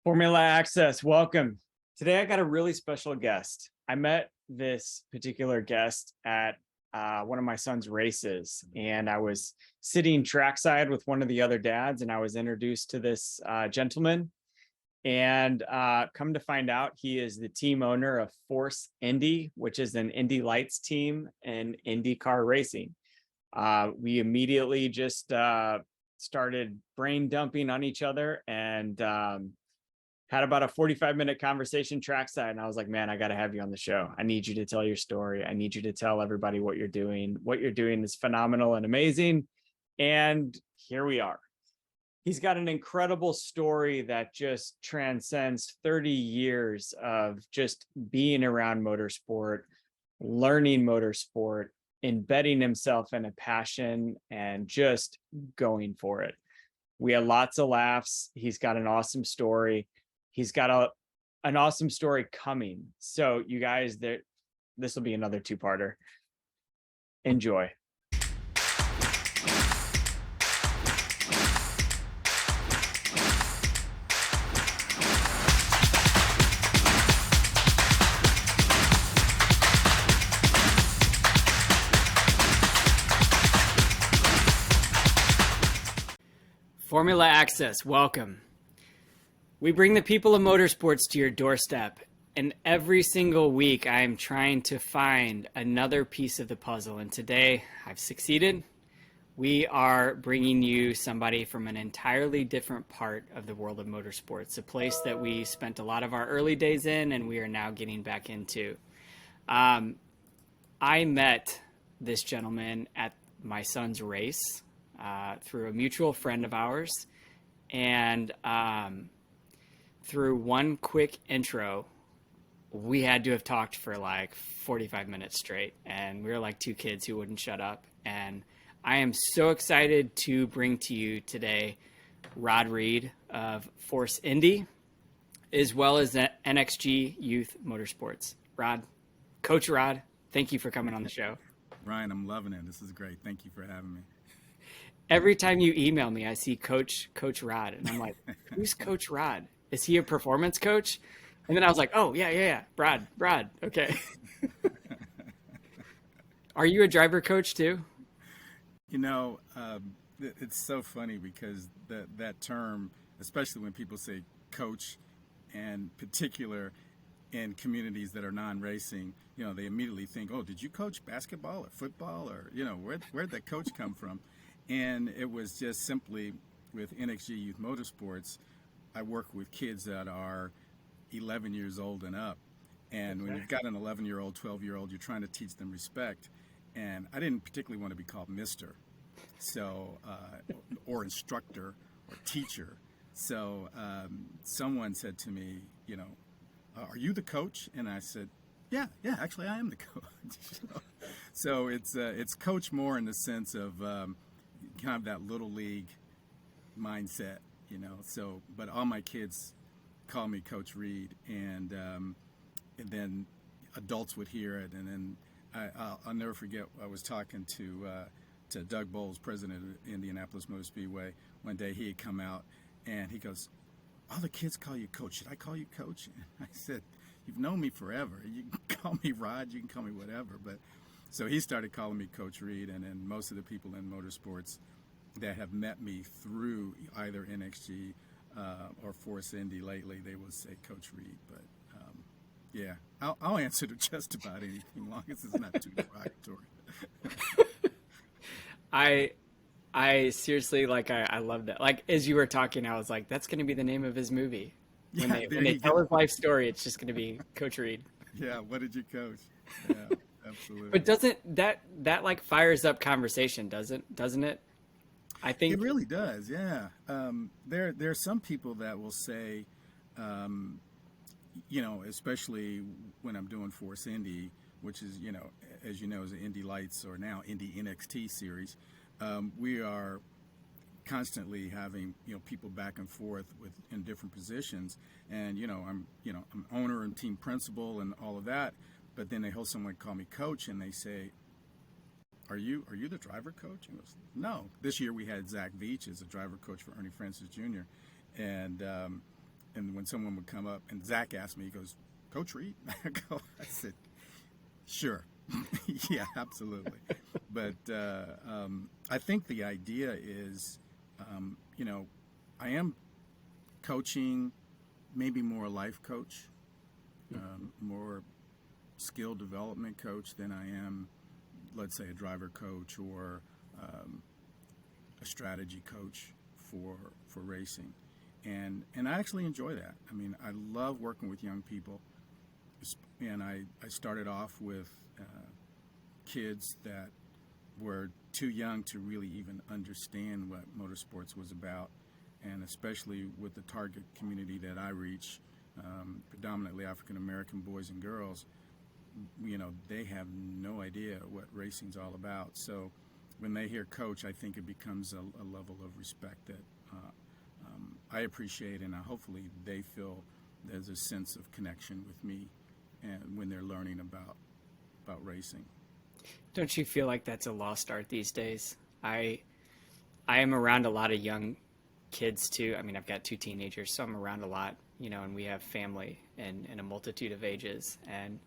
Formula Access, welcome. Today I got a really special guest. I met this particular guest at one of my son's races, and I was sitting trackside with one of the other dads, and I was introduced to this gentleman. And come to find out, he is the team owner of Force Indy, which is an Indy Lights team and IndyCar racing. We immediately just started brain dumping on each other and had about a 45-minute conversation trackside. And I was like, man, I got to have you on the show. I need you to tell your story. I need you to tell everybody what you're doing. What you're doing is phenomenal and amazing. And here we are. He's got an incredible story that just transcends 30 years of just being around motorsport, learning motorsport, embedding himself in a passion, and just going for it. We had lots of laughs. He's got an awesome story. He's got an awesome story coming. So you guys, this will be another two-parter. Enjoy. Formula Access, welcome. We bring the people of motorsports to your doorstep, and every single week I am trying to find another piece of the puzzle, and today I've succeeded. We are bringing you somebody from an entirely different part of the world of motorsports, a place that we spent a lot of our early days in and we are now getting back into. I met this gentleman at my son's race through a mutual friend of ours, and through one quick intro, we had to have talked for like 45 minutes straight, and we were like two kids who wouldn't shut up. And I am so excited to bring to you today Reid of Force Indy, as well as the NXG Youth Motorsports. Coach Rod, thank you for coming on the show. Ryan, I'm loving it. This is great. Thank you for having me. Every time you email me, I see Coach Rod, and I'm like, who's Coach Rod? Is he a performance coach? And then I was like, oh, yeah. Brad. Okay. Are you a driver coach too? You know, it's so funny because that term, especially when people say coach, and particular in communities that are non-racing, you know, they immediately think, oh, did you coach basketball or football, or, you know, where'd that coach come from? And it was just simply with NXG Youth Motorsports, I work with kids that are 11 years old and up. And when you've got an 11-year-old, 12-year-old, you're trying to teach them respect. And I didn't particularly want to be called Mr. So, or instructor or teacher. So someone said to me, you know, are you the coach? And I said, yeah, actually I am the coach. So it's coach more in the sense of kind of that little league mindset, you know. So, but all my kids call me Coach Reid, and then adults would hear it, and then I'll never forget. I was talking to Doug Bowles, president of Indianapolis Motor Speedway. One day he had come out, and he goes, "All the kids call you Coach. Should I call you Coach?" And I said, "You've known me forever. You can call me Rod. You can call me whatever." But so he started calling me Coach Reid, and then most of the people in motorsports that have met me through either NXG or Force Indy lately, they will say Coach Reid. But yeah, I'll answer to just about anything, as long as it's not too derogatory. I seriously, like, I love that. Like, as you were talking, I was like, that's going to be the name of his movie. When they tell his life story, it's just going to be Coach Reid. Yeah, what did you coach? Yeah, absolutely. But doesn't that like fires up conversation, doesn't it? I think it really does. Yeah. There are some people that will say, you know, especially when I'm doing Force Indy, which is, you know, as you know, is an Indy Lights or now Indy NXT series. We are constantly having, you know, people back and forth in different positions, and I'm owner and team principal and all of that, but then they hold someone call me coach, and they say, Are you the driver coach? And goes, no. This year we had Zach Veach as a driver coach for Ernie Francis Jr. And and when someone would come up, and Zach asked me, he goes, Coach Reid? I said, sure. Yeah, absolutely. But I think the idea is, I am coaching, maybe more life coach, more skill development coach than I am, let's say, a driver coach or a strategy coach for racing. And I actually enjoy that. I mean, I love working with young people. And I started off with kids that were too young to really even understand what motorsports was about, and especially with the target community that I reach, predominantly African American boys and girls. They have no idea what racing's all about. So when they hear coach, I think it becomes a level of respect that I appreciate, and hopefully they feel there's a sense of connection with me, and when they're learning about racing. Don't you feel like that's a lost art these days? I am around a lot of young kids too. I mean, I've got 2 teenagers, so I'm around a lot, and we have family and a multitude of ages, and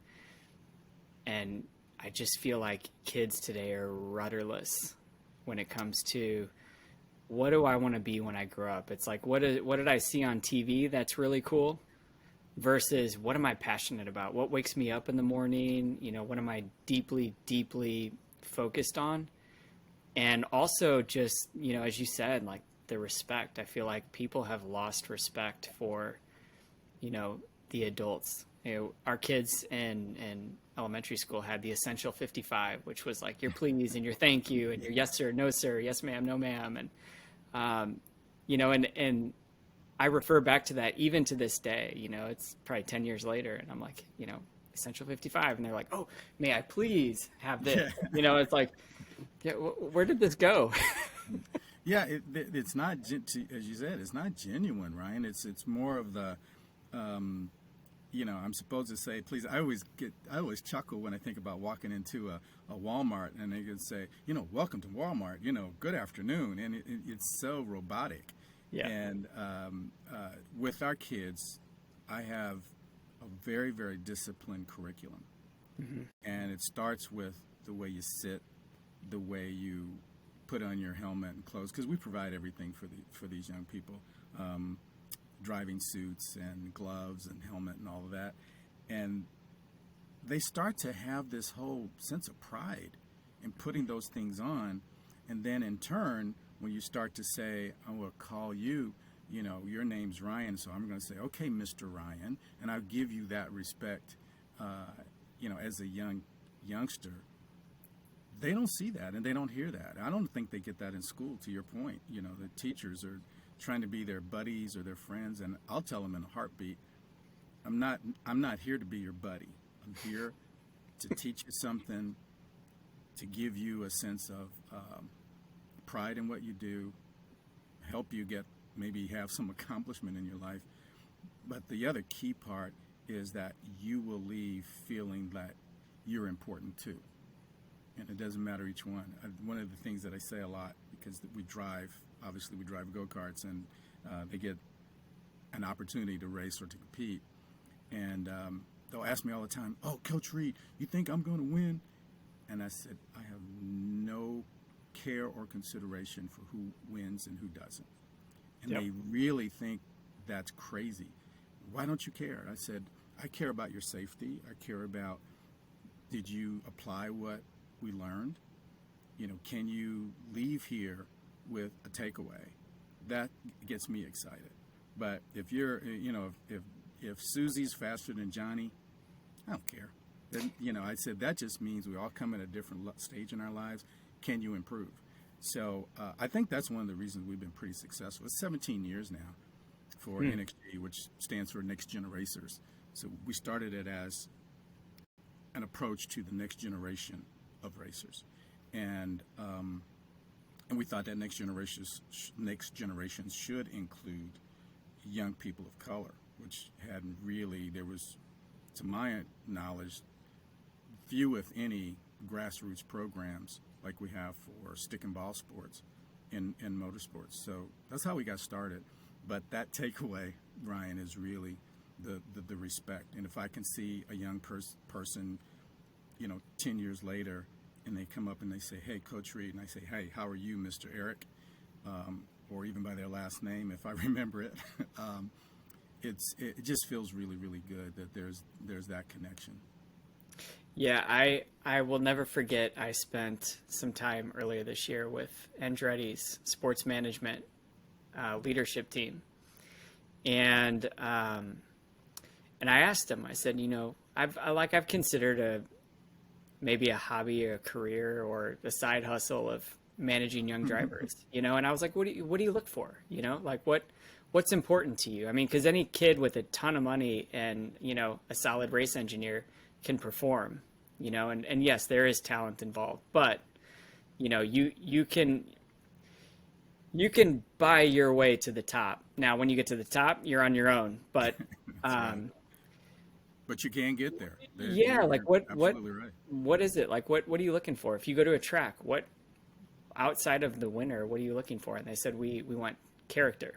I just feel like kids today are rudderless when it comes to what do I want to be when I grow up. It's like, what did I see on TV that's really cool versus what am I passionate about? What wakes me up in the morning? What am I deeply, deeply focused on? And also just, as you said, like the respect. I feel like people have lost respect for, the adults. Our kids in elementary school had the essential 55, which was like your please and your thank you and your yes sir, no sir, yes ma'am, no ma'am. And, and I refer back to that even to this day. It's probably 10 years later, and I'm like, essential 55, and they're like, oh, may I please have this? It's like, yeah, where did this go? Yeah, it's not, as you said, it's not genuine, Ryan. It's more of the, I'm supposed to say, please. I always chuckle when I think about walking into a Walmart, and they could say, welcome to Walmart, good afternoon, and it's so robotic. Yeah. And with our kids, I have a very, very disciplined curriculum. Mm-hmm. And it starts with the way you sit, the way you put on your helmet and clothes, because we provide everything for these young people, driving suits and gloves and helmet and all of that. And they start to have this whole sense of pride in putting those things on. And then in turn, when you start to say, I will call you, your name's Ryan, so I'm going to say, okay, Mr. Ryan, and I'll give you that respect, as a youngster. They don't see that, and they don't hear that. I don't think they get that in school, to your point. The teachers are trying to be their buddies or their friends, and I'll tell them in a heartbeat, I'm not here to be your buddy. I'm here to teach you something, to give you a sense of pride in what you do, help you maybe have some accomplishment in your life. But the other key part is that you will leave feeling that you're important too. And it doesn't matter each one. One of the things that I say a lot, because we drive go-karts, and they get an opportunity to race or to compete. And they'll ask me all the time, oh, Coach Reid, you think I'm going to win? And I said, I have no care or consideration for who wins and who doesn't. And Yep. They really think that's crazy. Why don't you care? I said, I care about your safety. I care about, did you apply what we learned? Can you leave here with a takeaway? That gets me excited. But if you're, if Susie's faster than Johnny, I don't care. Then, I said that just means we all come at a different stage in our lives. Can you improve? So I think that's one of the reasons we've been pretty successful. It's 17 years now for NXG, which stands for Next Gen Racers. So we started it as an approach to the next generation of racers, and we thought that next generations should include young people of color, which hadn't really, there was, to my knowledge, few if any grassroots programs like we have for stick and ball sports in motorsports. So that's how we got started. But that takeaway Ryan, is really the respect. And if I can see a young person, 10 years later, and they come up and they say, "Hey, Coach Reid," and I say, "Hey, how are you, Mr. Eric?" Or even by their last name, if I remember it. It just feels really, really good that there's that connection. Yeah, I will never forget. I spent some time earlier this year with Andretti's sports management leadership team, and I asked him. I said, I've considered maybe a hobby, a career, or a side hustle of managing young drivers, and I was like, what do you look for? Like what's important to you? I mean, because any kid with a ton of money and, a solid race engineer can perform, and yes, there is talent involved, but, you can buy your way to the top. Now, when you get to the top, you're on your own, but, Right. But you can get there. Yeah, like you're absolutely right. what is it? Like, what are you looking for? If you go to a track, what outside of the winner, what are you looking for? And they said, we want character.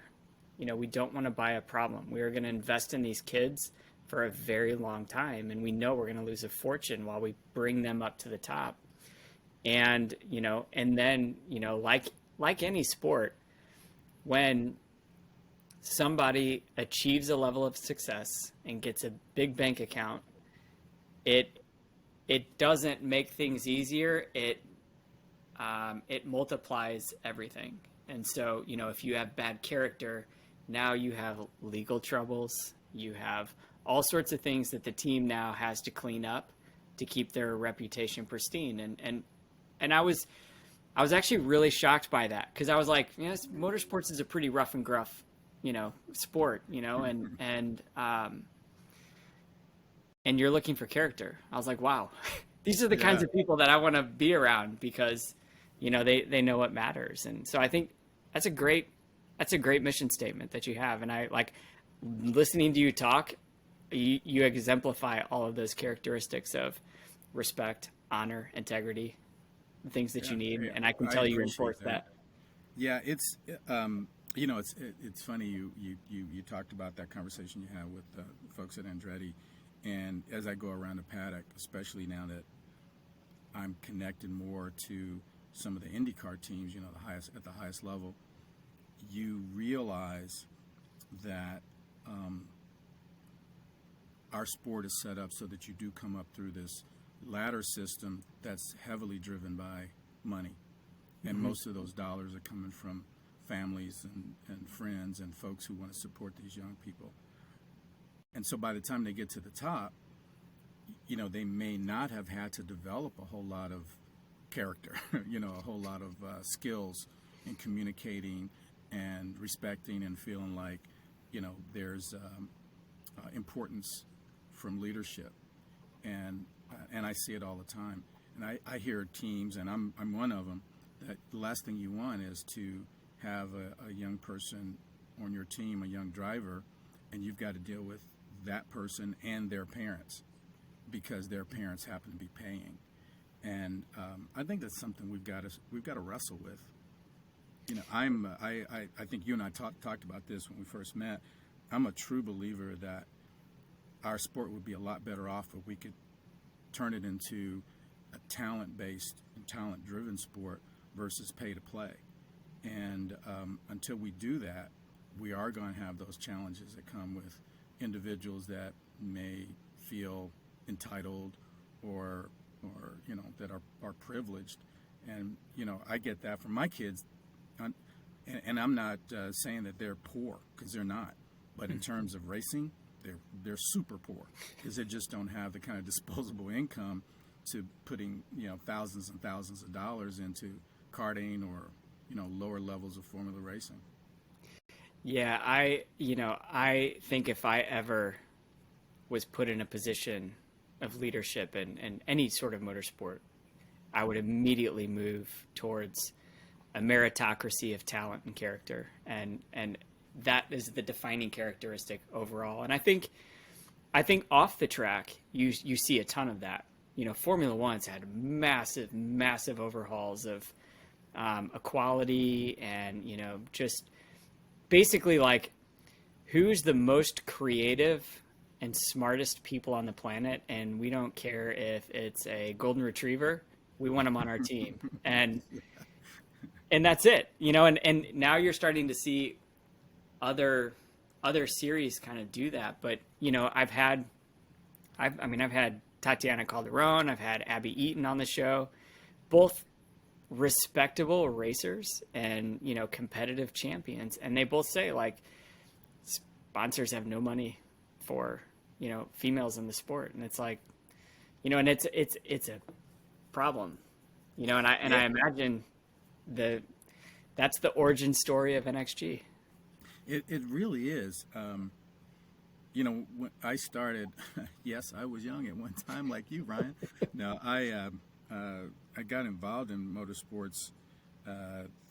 We don't want to buy a problem. We are going to invest in these kids for a very long time. And we know we're going to lose a fortune while we bring them up to the top. And, and then, like any sport, when somebody achieves a level of success and gets a big bank account, it doesn't make things easier. It multiplies everything. And so, if you have bad character, now you have legal troubles. You have all sorts of things that the team now has to clean up to keep their reputation pristine. And I was actually really shocked by that, because I was like, yes, motorsports is a pretty rough and gruff, sport, and you're looking for character. I was like, wow, these are the kinds of people that I want to be around, because, they know what matters. And so I think that's a great mission statement that you have. And I like listening to you talk. You exemplify all of those characteristics of respect, honor, integrity, the things that you need. And I can tell you enforce that. Yeah, it's it's funny you talked about that conversation you had with folks at Andretti, and as I go around the paddock, especially now that I'm connected more to some of the IndyCar teams, at the highest level, you realize that our sport is set up so that you do come up through this ladder system that's heavily driven by money. And most of those dollars are coming from families and friends and folks who want to support these young people. And so by the time they get to the top, they may not have had to develop a whole lot of character, a whole lot of skills in communicating and respecting and feeling like, there's importance from leadership. And I see it all the time. And I hear teams, and I'm one of them, that the last thing you want is to have a young person on your team, a young driver, and you've got to deal with that person and their parents, because their parents happen to be paying. And I think that's something we've got to wrestle with. I think you and I talked about this when we first met. I'm a true believer that our sport would be a lot better off if we could turn it into a talent-based and talent-driven sport versus pay-to-play. And until we do that, we are going to have those challenges that come with individuals that may feel entitled or that are privileged. And I get that from my kids, and I'm not saying that they're poor, because they're not. But in terms of racing, they're super poor, because they just don't have the kind of disposable income to putting thousands and thousands of dollars into karting or lower levels of Formula racing. Yeah, I think if I ever was put in a position of leadership in any sort of motorsport, I would immediately move towards a meritocracy of talent and character, and that is the defining characteristic overall. And I think off the track, you see a ton of that. Formula One's had massive overhauls of equality and just basically like who's the most creative and smartest people on the planet, and we don't care if it's a golden retriever, we want them on our team. And that's it, you know, and now you're starting to see other series kind of do that. But, you know, I've had Tatiana Calderon, I've had Abby Eaton on the show, both respectable racers and, you know, competitive champions. And they both say, like, sponsors have no money for, you know, females in the sport. And it's like, you know, and it's a problem, you know, and I imagine that's the origin story of NXG. It really is. You know, when I started, yes, I was young at one time, like you, Ryan. No, I got involved in motorsports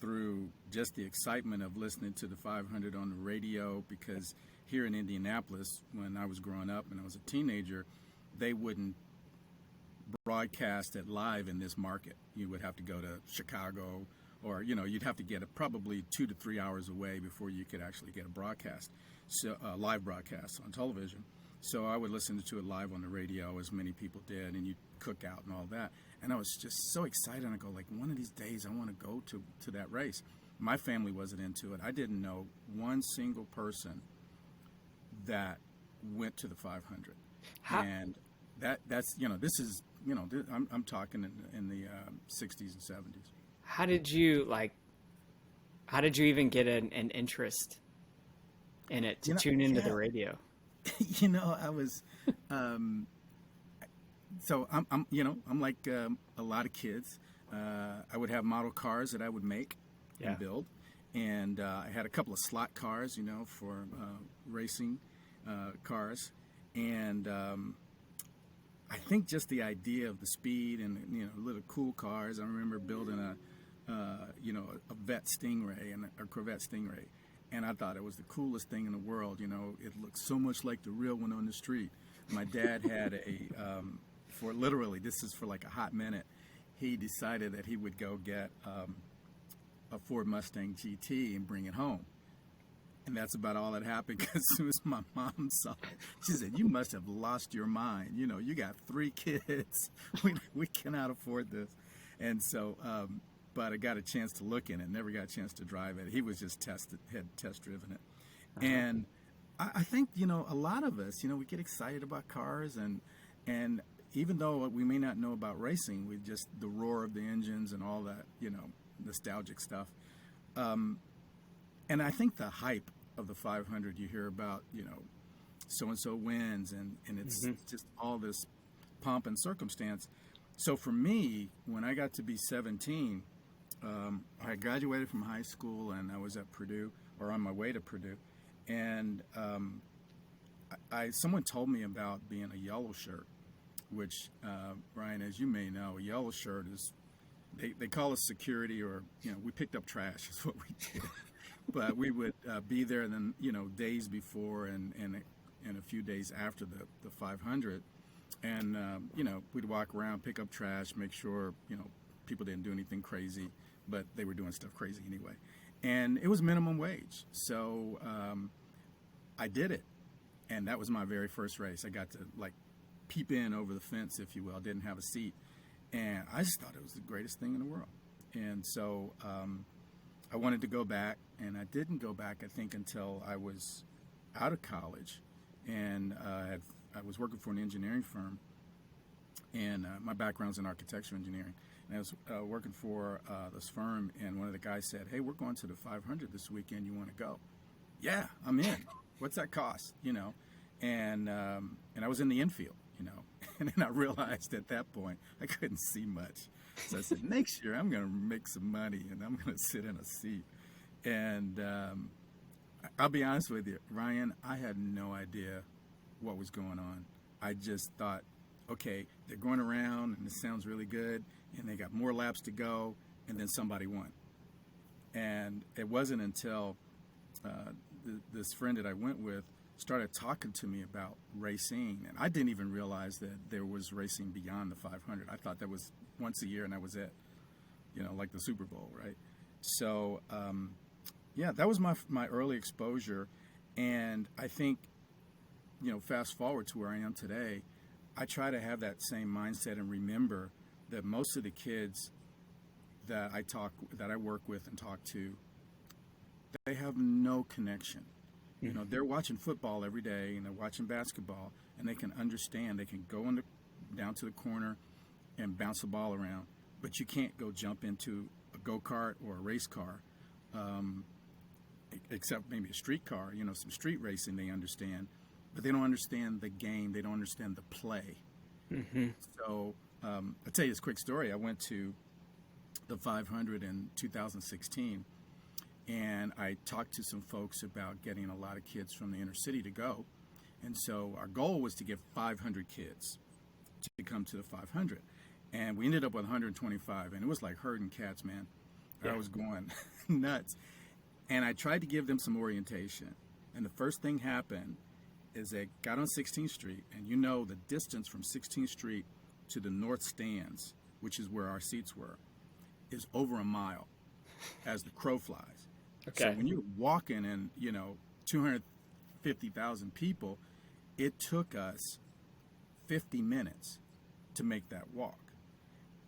through just the excitement of listening to the 500 on the radio, because here in Indianapolis, when I was growing up and I was a teenager, they wouldn't broadcast it live in this market. You would have to go to Chicago, or, you know, you'd have to get it probably 2 to 3 hours away before you could actually get a broadcast, so live broadcast on television. So I would listen to it live on the radio, as many people did, and you'd cook out and all that. And I was just so excited. I go, like, one of these days I want to go to that race. My family wasn't into it. I didn't know one single person that went to the 500. And that's, you know, this is, you know, I'm talking in the 60s and 70s. How did you even get an interest in it to tune into the radio? You know, I was, so I'm you know, I'm like a lot of kids. I would have model cars that I would make and build. And I had a couple of slot cars, you know, for racing cars. And I think just the idea of the speed and, you know, little cool cars. I remember building you know, a Vet Stingray and a Corvette Stingray. And I thought it was the coolest thing in the world. You know, it looked so much like the real one on the street. My dad had for literally, this is for like a hot minute, he decided that he would go get a Ford Mustang GT and bring it home. And that's about all that happened, because as soon as my mom saw it, she said, "You must have lost your mind. You know, you got 3 kids. We cannot afford this." And so, but I got a chance to look in it, never got a chance to drive it. He was just had test driven it. And I think, you know, a lot of us, you know, we get excited about cars, and even though we may not know about racing, we just, the roar of the engines and all that, you know, nostalgic stuff. And I think the hype of the 500, you hear about, you know, so-and-so wins, and it's just all this pomp and circumstance. So for me, when I got to be 17, I graduated from high school, and I was at Purdue, or on my way to Purdue. And someone told me about being a yellow shirt, which, Ryan, as you may know, a yellow shirt is, they call us security, or, you know, we picked up trash is what we did. But we would be there, and then, you know, days before and a few days after the 500. And, you know, we'd walk around, pick up trash, make sure, you know, people didn't do anything crazy, but they were doing stuff crazy anyway. And it was minimum wage. So I did it. And that was my very first race. I got to, like, peep in over the fence, if you will. I didn't have a seat. And I just thought it was the greatest thing in the world. And so I wanted to go back, and I didn't go back, I think, until I was out of college. And I was working for an engineering firm, and my background's in architectural engineering. And I was working for this firm, and one of the guys said, "Hey, we're going to the 500 this weekend. You want to go?" "Yeah, I'm in." "What's that cost?" You know, and I was in the infield, you know, and then I realized at that point I couldn't see much. So I said, next year I'm going to make some money, and I'm going to sit in a seat. And I'll be honest with you, Ryan, I had no idea what was going on. I just thought, okay, they're going around, and this sounds really good, and they got more laps to go, and then somebody won. And it wasn't until this friend that I went with started talking to me about racing, and I didn't even realize that there was racing beyond the 500. I thought that was once a year, and that was it, you know, like the Super Bowl, right? So, yeah, that was my early exposure. And I think, fast forward to where I am today, I try to have that same mindset and remember that most of the kids that I work with and talk to, they have no connection. They're watching football every day and they're watching basketball, and they can understand. They can go down to the corner and bounce the ball around, but you can't go jump into a go-kart or a race car, except maybe a street car. Some street racing they understand, but they don't understand the game. They don't understand the play. Mm-hmm. So I'll tell you this quick story. I went to the 500 in 2016, and I talked to some folks about getting a lot of kids from the inner city to go. And so our goal was to get 500 kids to come to the 500. And we ended up with 125, and it was like herding cats, man. Yeah. I was going nuts. And I tried to give them some orientation. And the first thing happened is they got on 16th Street, and the distance from 16th Street to the north stands, which is where our seats were, is over a mile as the crow flies. Okay. So when you're walking and, 250,000 people, it took us 50 minutes to make that walk.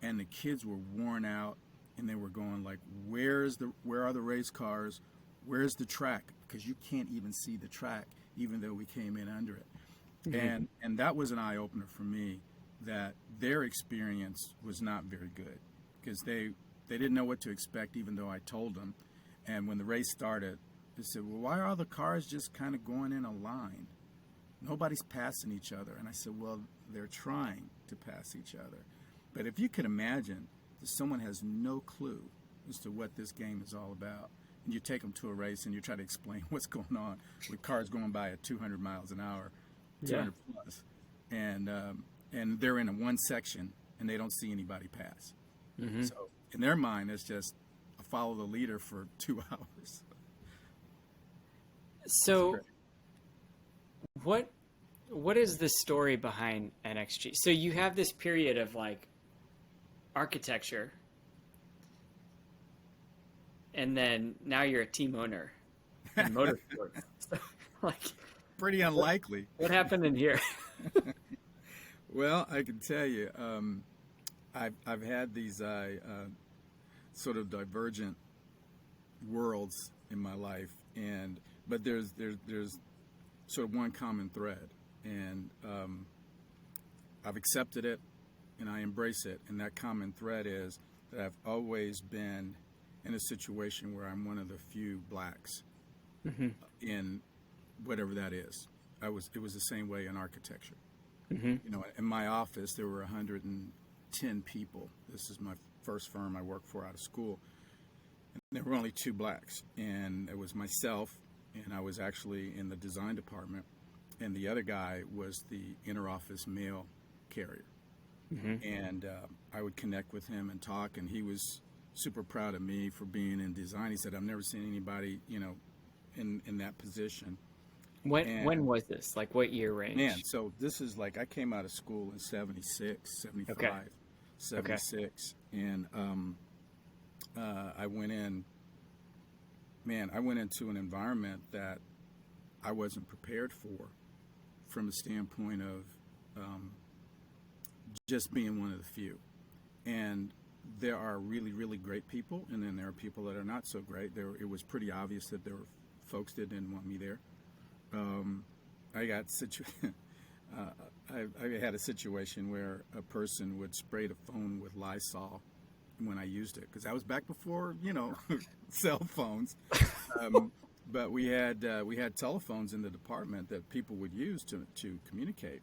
And the kids were worn out, and they were going like, where are the race cars? Where's the track? Because you can't even see the track, even though we came in under it. Mm-hmm. And that was an eye-opener for me, that their experience was not very good, because they didn't know what to expect, even though I told them. And when the race started, they said, well, why are all the cars just kind of going in a line? Nobody's passing each other. And I said, well, they're trying to pass each other. But if you could imagine that someone has no clue as to what this game is all about, and you take them to a race and you try to explain what's going on with cars going by at 200 miles an hour, 200 plus, and they're in one section and they don't see anybody pass. Mm-hmm. So in their mind, it's just a follow the leader for 2 hours. So what is the story behind NXG? So you have this period of like architecture, and then now you're a team owner in motorsports. So, like, pretty unlikely. What happened in here? Well, I can tell you, I've had these sort of divergent worlds in my life, but there's sort of one common thread, and I've accepted it and I embrace it. And that common thread is that I've always been in a situation where I'm one of the few blacks mm-hmm. in whatever that is. It was the same way in architecture. Mm-hmm. In my office there were 110 people. This is my first firm I worked for out of school, and there were only 2 blacks, and it was myself, and I was actually in the design department, and the other guy was the inter-office mail carrier. Mm-hmm. And I would connect with him and talk, and he was super proud of me for being in design. He said, I've never seen anybody, in that position. When was this? Like what year range? Man, so this is like, I came out of school in 76, 75, okay. 76. Okay. And I went into an environment that I wasn't prepared for, from a standpoint of just being one of the few. And there are really, really great people, and then there are people that are not so great. It was pretty obvious that there were folks that didn't want me there. I had a situation where a person would spray the phone with Lysol when I used it, because that was back before cell phones. But we had telephones in the department that people would use to communicate,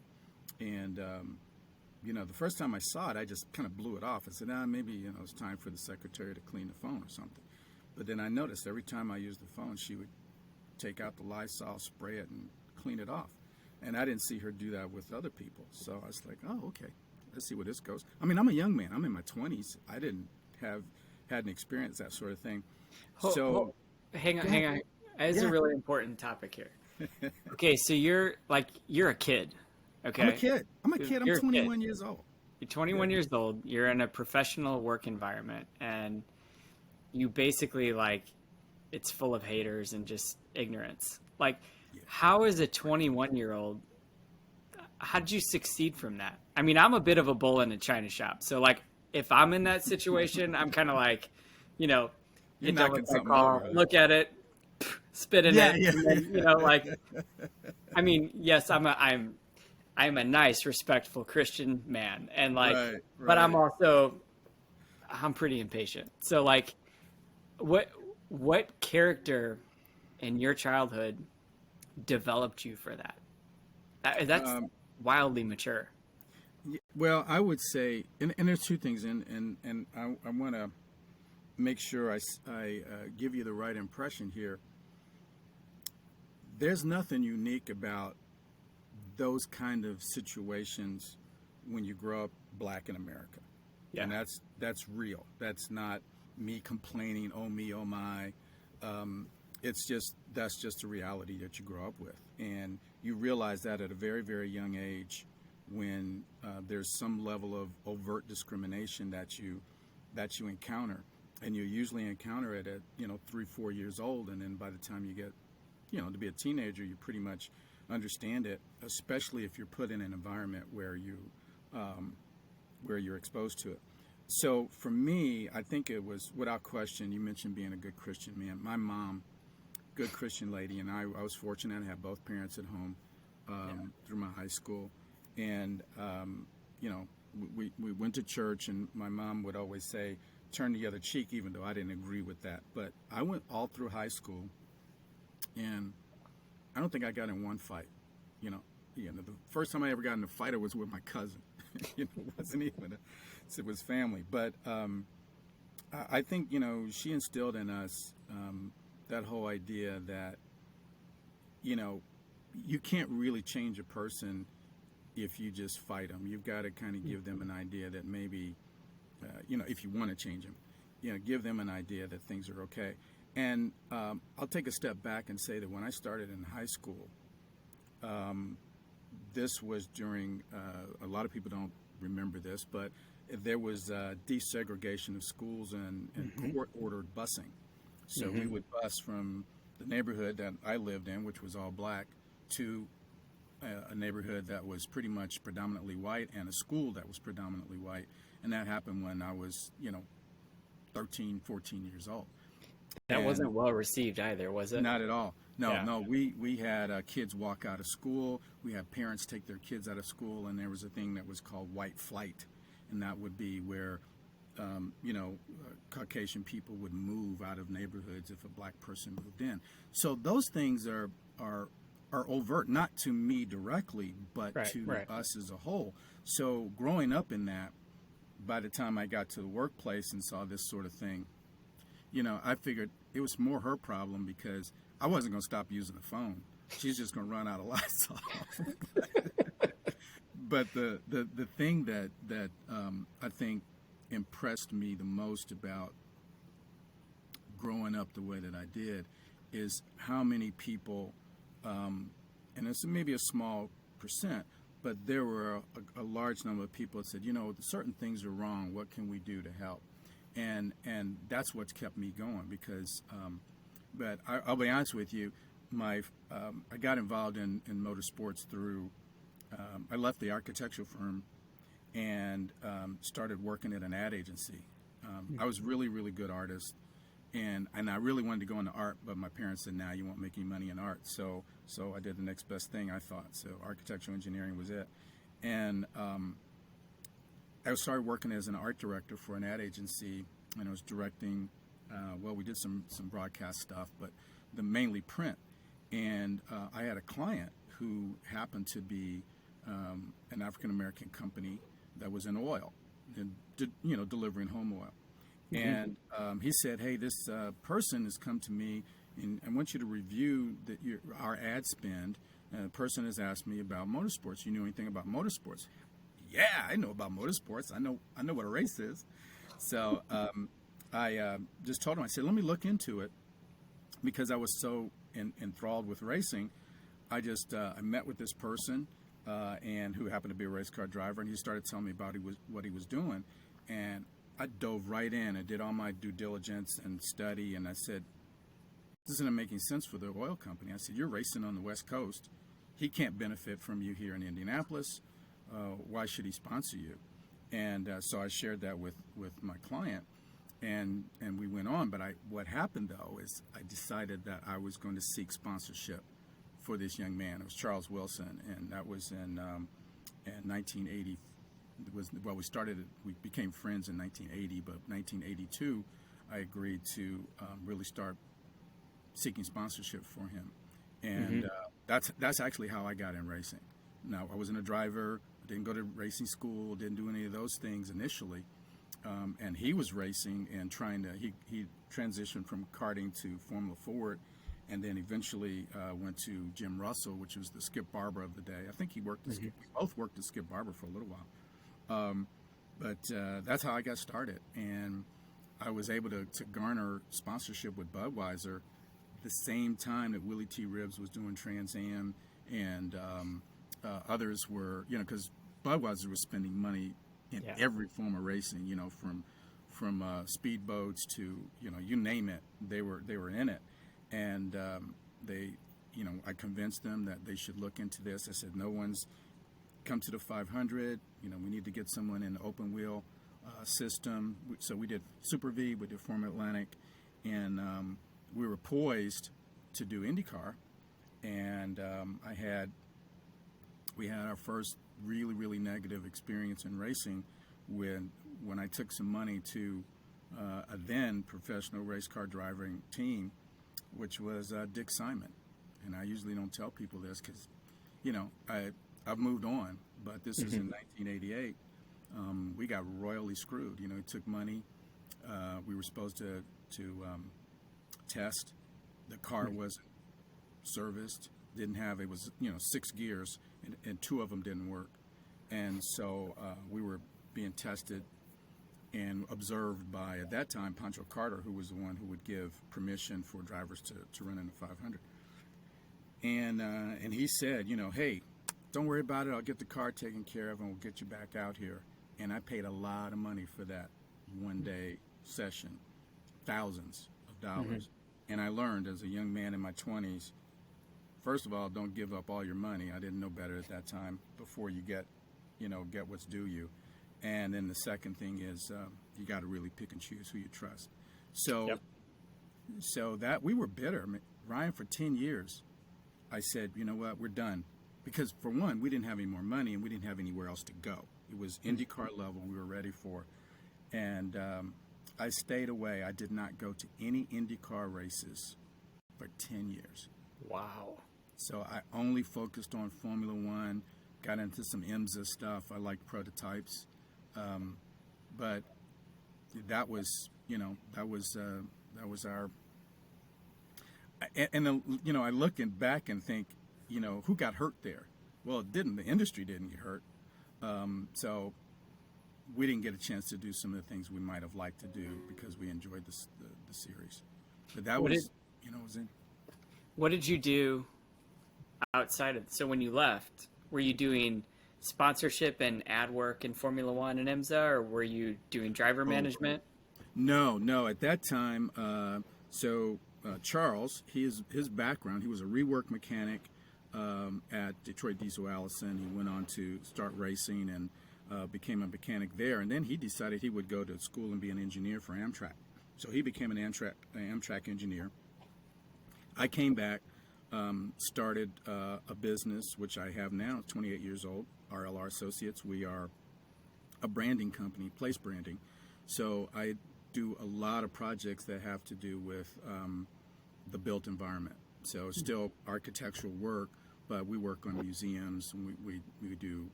and the first time I saw it, I just kind of blew it off. I said, maybe it's time for the secretary to clean the phone or something. But then I noticed every time I used the phone, she would take out the Lysol, spray it, and clean it off. And I didn't see her do that with other people. So I was like, oh, okay, let's see where this goes. I mean, I'm a young man. I'm in my 20s. I hadn't experienced that sort of thing. Hang on. It's a really important topic here. Okay, so you're a kid. Okay. I'm a kid. I'm 21 years old. You're 21 years old. You're in a professional work environment, and you basically it's full of haters and just ignorance. How is a 21-year-old, how did you succeed from that? I mean, I'm a bit of a bull in a china shop. So like if I'm in that situation, I'm kind of like, you know, You're get done with knocking my something car, over. look at it, spit in Yeah, it, yeah. and then, like, I mean, yes, I'm a nice, respectful Christian man, and like, Right, but right. I'm pretty impatient. So like, what character in your childhood developed you for that? That's Um, wildly mature. well, I would say, and there's two things, and I want to make sure I give you the right impression here. There's nothing unique about those kind of situations when you grow up black in America. Yeah. And that's real. That's not me complaining, oh me, oh my. That's just a reality that you grow up with, and you realize that at a very, very young age, when there's some level of overt discrimination that you encounter, and you usually encounter it at 3-4 years old, and then by the time you get to be a teenager, you pretty much understand it, especially if you're put in an environment where you're exposed to it. So for me, I think it was without question. You mentioned being a good Christian man. My mom, good Christian lady, and I was fortunate to have both parents at home through my high school, and we went to church, and my mom would always say, "Turn the other cheek," even though I didn't agree with that. But I went all through high school, and I don't think I got in one fight. The first time I ever got in a fight, it was with my cousin. It wasn't even it was family. But I think she instilled in us that whole idea that you can't really change a person if you just fight them. You've got to kind of give them an idea that maybe if you want to change them, give them an idea that things are okay. And I'll take a step back and say that when I started in high school, this was during, a lot of people don't remember this, but there was desegregation of schools and court-ordered busing. So we would bus from the neighborhood that I lived in, which was all black, to a neighborhood that was pretty much predominantly white, and a school that was predominantly white. And that happened when I was, 13, 14 years old. That wasn't well received either, was it? Not at all. No, Yeah. no. We had kids walk out of school. We had parents take their kids out of school, and there was a thing that was called white flight, and that would be where, Caucasian people would move out of neighborhoods if a black person moved in. So those things are overt, not to me directly, but to us as a whole. So growing up in that, by the time I got to the workplace and saw this sort of thing, I figured it was more her problem because I wasn't going to stop using the phone. She's just going to run out of lights off. But the thing that I think impressed me the most about growing up the way that I did is how many people, and it's maybe a small percent, but there were a large number of people that said, certain things are wrong. What can we do to help? And that's what's kept me going because, but I'll be honest with you, I got involved in motorsports through, I left the architectural firm and started working at an ad agency. I was really, really good artist, and I really wanted to go into art, but my parents said, "Nah, you won't make any money in art." So I did the next best thing, I thought. So architectural engineering was it, and I started working as an art director for an ad agency, and I was directing. We did some broadcast stuff, but mainly print. And I had a client who happened to be an African American company that was in oil, and delivering home oil. And he said, "Hey, this person has come to me, and I want you to review our ad spend. And the person has asked me about motorsports. You know anything about motorsports?" Yeah, I know about motorsports. I know what a race is. So I just told him, I said, let me look into it, because I was so enthralled with racing. I met with this person and who happened to be a race car driver, and he started telling me about what he was doing, and I dove right in and did all my due diligence and study, and I said, this isn't making sense for the oil company. I said, you're racing on the West Coast. He can't benefit from you here in Indianapolis. Why should he sponsor you? And so I shared that with my client, and we went on. But what happened, though, is I decided that I was going to seek sponsorship for this young man. It was Charles Wilson, and that was in 1980. We became friends in 1980, but 1982, I agreed to really start seeking sponsorship for him, and that's actually how I got in racing. Now, I wasn't a driver, didn't go to racing school, didn't do any of those things initially, and he was racing and trying to. He transitioned from karting to Formula Ford, and then eventually went to Jim Russell, which was the Skip Barber of the day. I think he worked. We both worked at Skip Barber for a little while. But that's how I got started, and I was able to garner sponsorship with Budweiser the same time that Willie T. Ribbs was doing Trans Am, and others were, because Budweiser was spending money in every form of racing, from speedboats to, you name it, they were in it, and I convinced them that they should look into this. I said, no one's come to the 500. We need to get someone in the open wheel system. So we did Super V, we did Formula Atlantic, and we were poised to do IndyCar. And we had our first really, really negative experience in racing when I took some money to a then professional race car driving team, which was Dick Simon. And I usually don't tell people this because, I've moved on, but this was in 1988. We got royally screwed. He took money. We were supposed to test. The car wasn't serviced. It was 6 gears, and 2 of them didn't work. And so we were being tested and observed by, at that time, Pancho Carter, who was the one who would give permission for drivers to run in the 500. And he said, hey, don't worry about it. I'll get the car taken care of, and we'll get you back out here. And I paid a lot of money for that one-day session, thousands of dollars. And I learned as a young man in my 20s, first of all, don't give up all your money. I didn't know better at that time before you get what's due you. And then the second thing is you got to really pick and choose who you trust. So that we were bitter. I mean, Ryan, for 10 years, I said, you know what, we're done. Because, for one, we didn't have any more money, and we didn't have anywhere else to go. It was IndyCar level we were ready for. And I stayed away. I did not go to any IndyCar races for 10 years. Wow. So I only focused on Formula One, got into some IMSA stuff. I liked prototypes. But that was our... And I look back and think, who got hurt there? Well, it didn't. The industry didn't get hurt. So we didn't get a chance to do some of the things we might have liked to do because we enjoyed the series. But that was in. What did you do outside of? So when you left, were you doing sponsorship and ad work in Formula One and IMSA, or were you doing driver management? No. At that time, Charles, his background, he was a rework mechanic at Detroit Diesel Allison. He went on to start racing and became a mechanic there. And then he decided he would go to school and be an engineer for Amtrak. So he became an Amtrak engineer. I came back, started a business, which I have now, 28 years old, RLR Associates. We are a branding company, place branding. So I do a lot of projects that have to do with the built environment. So still architectural work, but we work on museums, and we do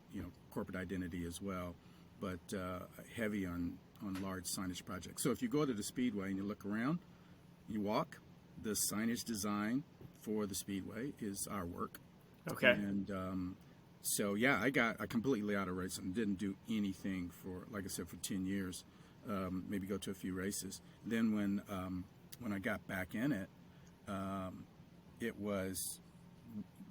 corporate identity as well, but heavy on large signage projects. So if you go to the Speedway and you look around, you walk, the signage design for the Speedway is our work. Okay. And I got completely out of racing. Didn't do anything for, like I said, for 10 years. Maybe go to a few races. Then when I got back in it, it was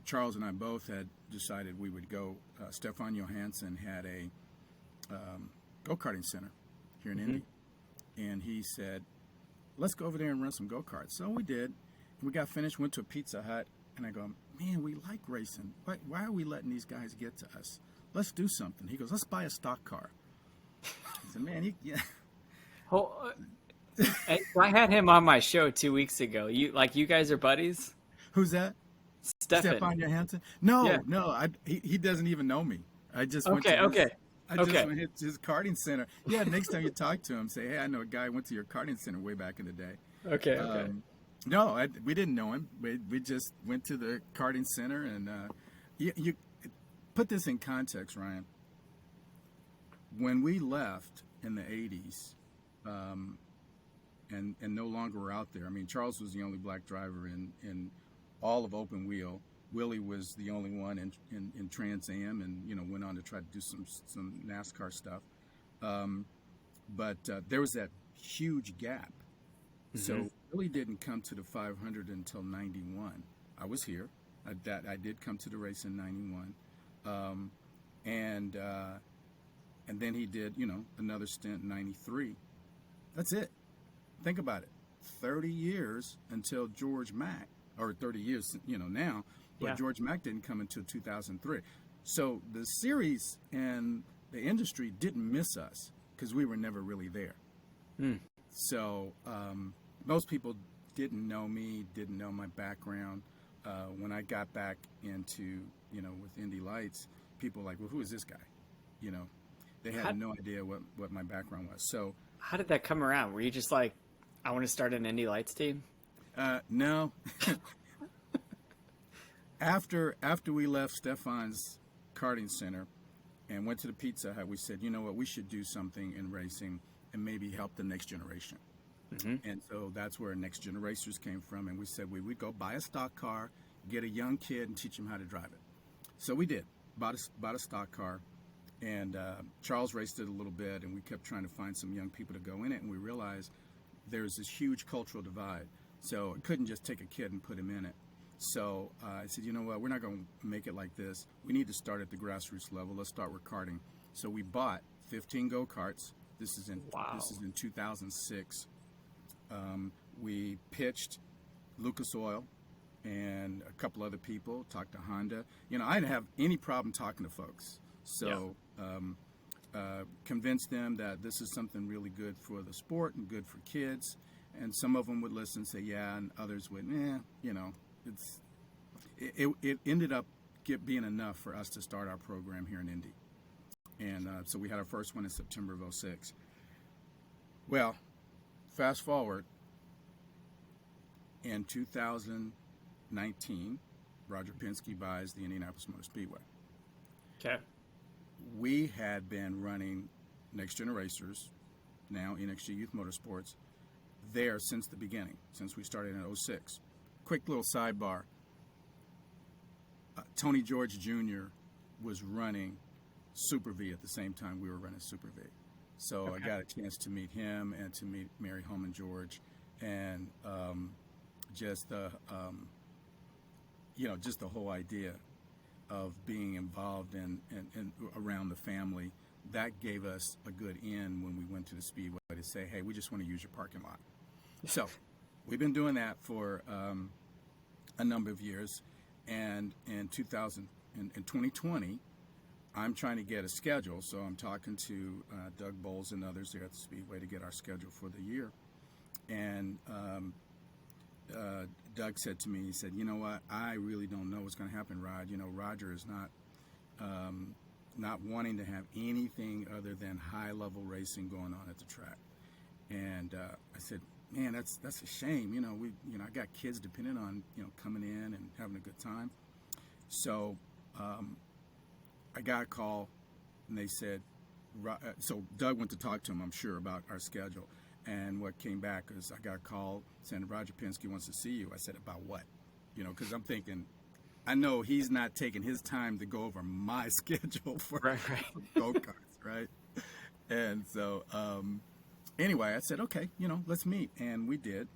Charles and I both had decided we would go. Stefan Johansson had a go-karting center here in Indy, and he said, let's go over there and run some go-karts. So we did, We got finished, went to a Pizza Hut, and I go, man, we like racing. Why are we letting these guys get to us? Let's do something. He goes, let's buy a stock car. I said, man, yeah. Oh, I had him on my show 2 weeks ago. You guys are buddies? Who's that? Stefan. Johansson? No, Yeah. no, he doesn't even know me. I just Okay. went to his karting center. Yeah, next time you talk to him, say, hey, I know a guy who went to your karting center way back in the day. Okay. No, we didn't know him. We just went to the karting center, and you put this in context, Ryan. When we left in the 80s, and no longer were out there. I mean, Charles was the only black driver in all of open wheel. Willie was the only one in Trans Am, and went on to try to do some NASCAR stuff. But there was that huge gap. Mm-hmm. So Willie didn't come to the 500 until 91. I was here. I did come to the race in 91, and then he did another stint in 93. That's it. Think about it. 30 years until George Mack, or 30 years now. But yeah. George Mack didn't come until 2003. So the series and the industry didn't miss us because we were never really there. So most people didn't know me, didn't know my background. When I got back into, with Indy Lights, people were like, well, who is this guy? They had no idea what my background was. So how did that come around? Were you just like, I want to start an Indy Lights team? No. After we left Stefan's karting center and went to the Pizza Hut, we said, you know what, we should do something in racing and maybe help the next generation. Mm-hmm. And so that's where Next Gen Racers came from. And we said we would go buy a stock car, get a young kid, and teach him how to drive it. So we did. Bought a stock car. And Charles raced it a little bit, and we kept trying to find some young people to go in it. And we realized there's this huge cultural divide. So I couldn't just take a kid and put him in it. So I said, you know what, we're not going to make it like this. We need to start at the grassroots level. Let's start with karting. So we bought 15 go-karts. This is in 2006. We pitched Lucas Oil and a couple other people, talked to Honda. I didn't have any problem talking to folks. So convinced them that this is something really good for the sport and good for kids. And some of them would listen and say, yeah, and others would, it ended up being enough for us to start our program here in Indy. And so we had our first one in September of 06. Well, fast forward, in 2019, Roger Penske buys the Indianapolis Motor Speedway. Okay. We had been running Next Gen Racers, now NXG Youth Motorsports, there since the beginning, since we started in 06. Quick little sidebar. Tony George Jr. was running Super V at the same time we were running Super V. So okay. I got a chance to meet him and to meet Mary Holman George, and just the whole idea of being involved in around the family. That gave us a good in when we went to the Speedway to say, hey, we just want to use your parking lot. So we've been doing that for a number of years, and in 2020, I'm trying to get a schedule. So I'm talking to Doug Bowles and others there at the Speedway to get our schedule for the year. And Doug said to me, he said, you know what, I really don't know what's going to happen, Rod. Roger is not wanting to have anything other than high-level racing going on at the track. And I said, man, that's a shame. I got kids depending on coming in and having a good time. So I got a call, and they said, so Doug went to talk to him, I'm sure, about our schedule. And what came back is I got a call saying Roger Penske wants to see you. I said, about what? Because I'm thinking, I know he's not taking his time to go over my schedule for go-karts, right? And so anyway, I said, okay, let's meet. And we did.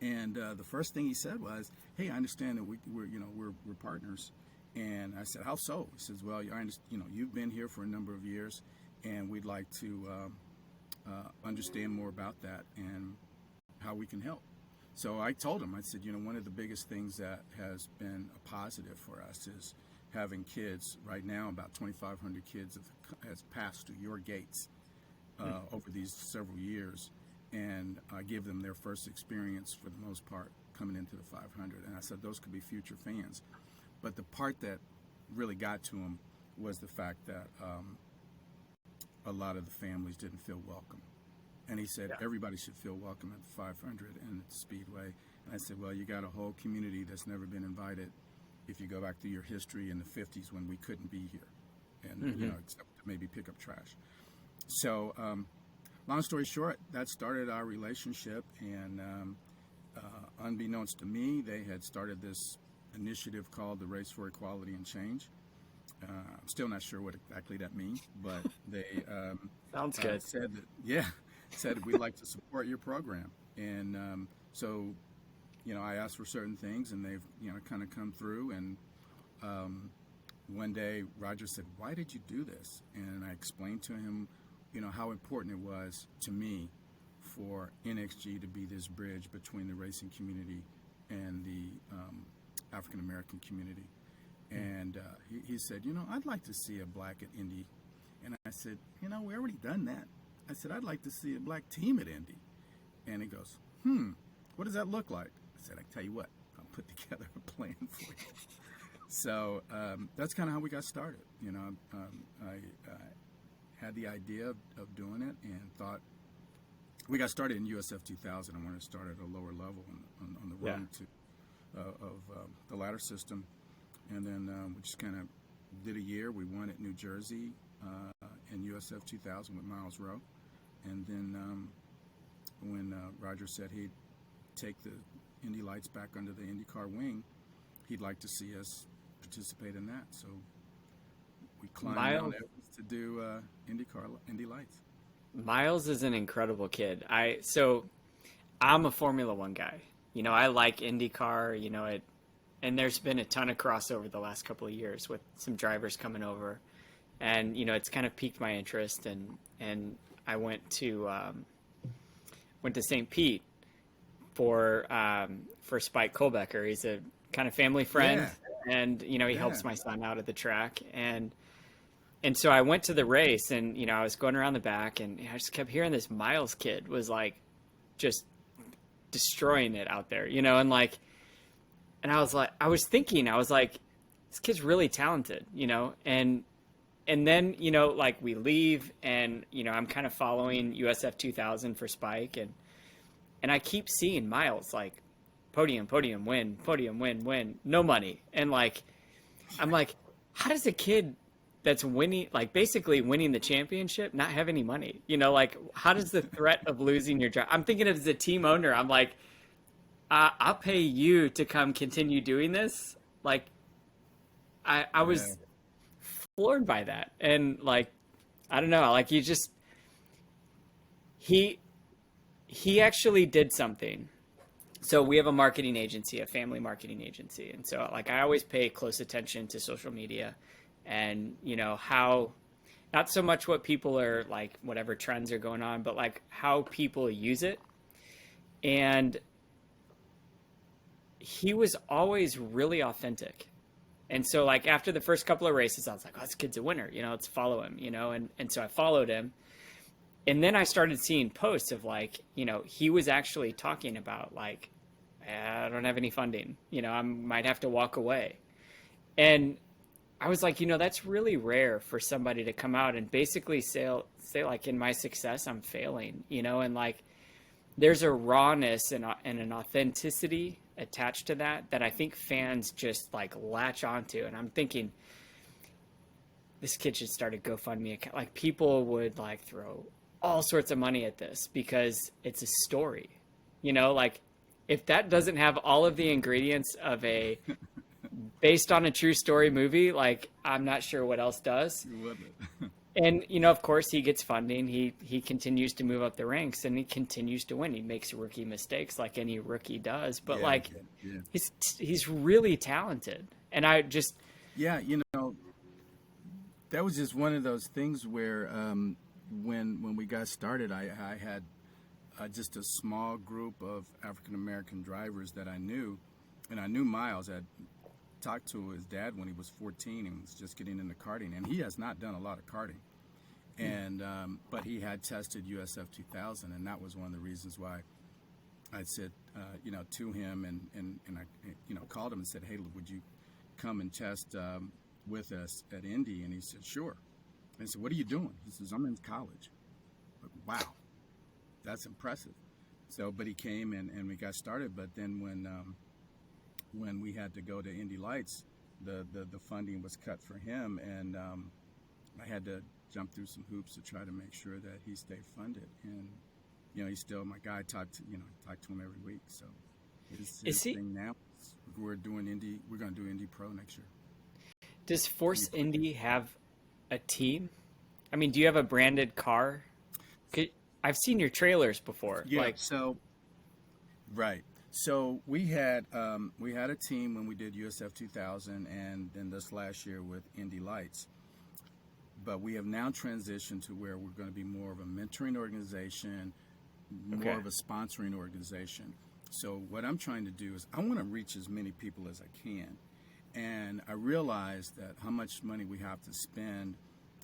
And the first thing he said was, hey, I understand that we're partners. And I said, how so? He says, well, I understand, you've been here for a number of years, and we'd like to understand more about that and how we can help. So I told him, I said, one of the biggest things that has been a positive for us is having kids. Right now, about 2,500 kids has passed through your gates over these several years, and I give them their first experience for the most part coming into the 500. And I said those could be future fans. But the part that really got to them was the fact that a lot of the families didn't feel welcome. And he said, everybody should feel welcome at the 500 and at the Speedway. And I said, well, you got a whole community that's never been invited if you go back through your history in the 50s when we couldn't be here and, except to maybe pick up trash. So long story short, that started our relationship. And unbeknownst to me, they had started this initiative called the Race for Equality and Change. I'm still not sure what exactly that means, but they Sounds good. said we'd like to support your program. And so, I asked for certain things, and they've, kind of come through. And one day Roger said, why did you do this? And I explained to him, how important it was to me for NXG to be this bridge between the racing community and the African-American community. And he said, I'd like to see a black at Indy. And I said, we already done that. I said, I'd like to see a black team at Indy. And he goes, what does that look like? I said, I tell you what, I'll put together a plan for you. So that's kind of how we got started. I had the idea of doing it and thought, we got started in USF 2000. I wanted to start at a lower level on the road of the ladder system. And then we just kind of did a year. We won at New Jersey in USF 2000 with Miles Rowe. And then when Roger said he'd take the Indy Lights back under the IndyCar wing, he'd like to see us participate in that. So we climbed Mount Everest to do Indy Lights. Miles is an incredible kid. I'm a Formula One guy. I like IndyCar, and there's been a ton of crossover the last couple of years with some drivers coming over, and it's kind of piqued my interest. And I went to St. Pete for Spike Kohlbecker. He's a kind of family friend, and he helps my son out at the track. And so I went to the race, and I was going around the back, and I just kept hearing this Miles kid was like just destroying it out there, and I was thinking, this kid's really talented, and then, we leave, and, I'm kind of following USF 2000 for Spike, and I keep seeing Miles, podium, win, no money. And I'm like, how does a kid that's winning, basically winning the championship, not have any money? How does the threat of losing your job? I'm thinking as a team owner, I'm like, I'll pay you to come continue doing this. I was floored by that. And I don't know, he actually did something. So we have a marketing agency, a family marketing agency. And so I always pay close attention to social media and, how, not so much what people are whatever trends are going on, but how people use it. And he was always really authentic. And so after the first couple of races, I was like, oh, this kid's a winner, let's follow him, and so I followed him. And then I started seeing posts of he was actually talking about I don't have any funding, I might have to walk away. And I was like, that's really rare for somebody to come out and basically say in my success, I'm failing, and there's a rawness and an authenticity attached to that I think fans just latch onto. And I'm thinking, this kid should start a GoFundMe account. People would throw all sorts of money at this because it's a story, if that doesn't have all of the ingredients of a based on a true story movie, I'm not sure what else does. And, of course, he gets funding. He continues to move up the ranks, and he continues to win. He makes rookie mistakes like any rookie does. But, he's really talented. And I just... Yeah, that was just one of those things where when we got started, I had just a small group of African American drivers that I knew, and I knew Miles. Had talked to his dad when he was 14 and was just getting into karting, and he has not done a lot of karting. And but he had tested USF 2000, and that was one of the reasons why I said, to him, and I, called him and said, hey, would you come and test with us at Indy? And he said, sure. And I said, what are you doing? He says, I'm in college. Like, wow, that's impressive. So, but he came and we got started. But then when we had to go to Indy Lights, the funding was cut for him, and I had to jump through some hoops to try to make sure that he stayed funded. And he's still my guy. I talk to him every week. So his thing now. We're doing Indy. We're going to do Indy Pro next year. Does Force Indy have a team? I mean, do you have a branded car? I've seen your trailers before. Yeah. Right. So we had a team when we did USF 2000, and then this last year with Indy Lights. But we have now transitioned to where we're going to be more of a mentoring organization, more of a sponsoring organization. So what I'm trying to do is I want to reach as many people as I can. And I realize that how much money we have to spend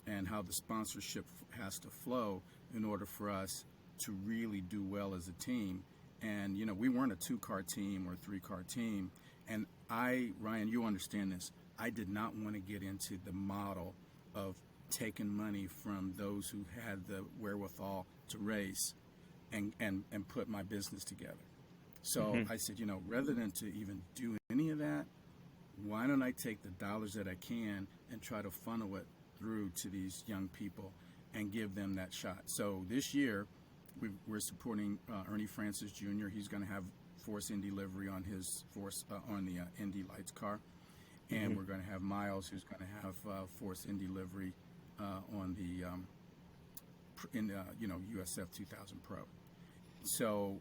and how the sponsorship has to flow in order for us to really do well as a team. And, we weren't a 2-car team or a 3-car team. And Ryan, you understand this, I did not want to get into the model of taking money from those who had the wherewithal to race and put my business together. So I said, rather than to even do any of that, why don't I take the dollars that I can and try to funnel it through to these young people and give them that shot. So this year, we're supporting Ernie Francis Jr. He's going to have Force Indy livery on his on the Indy Lights car, and we're going to have Miles, who's going to have Force Indy livery on the USF 2000 Pro. So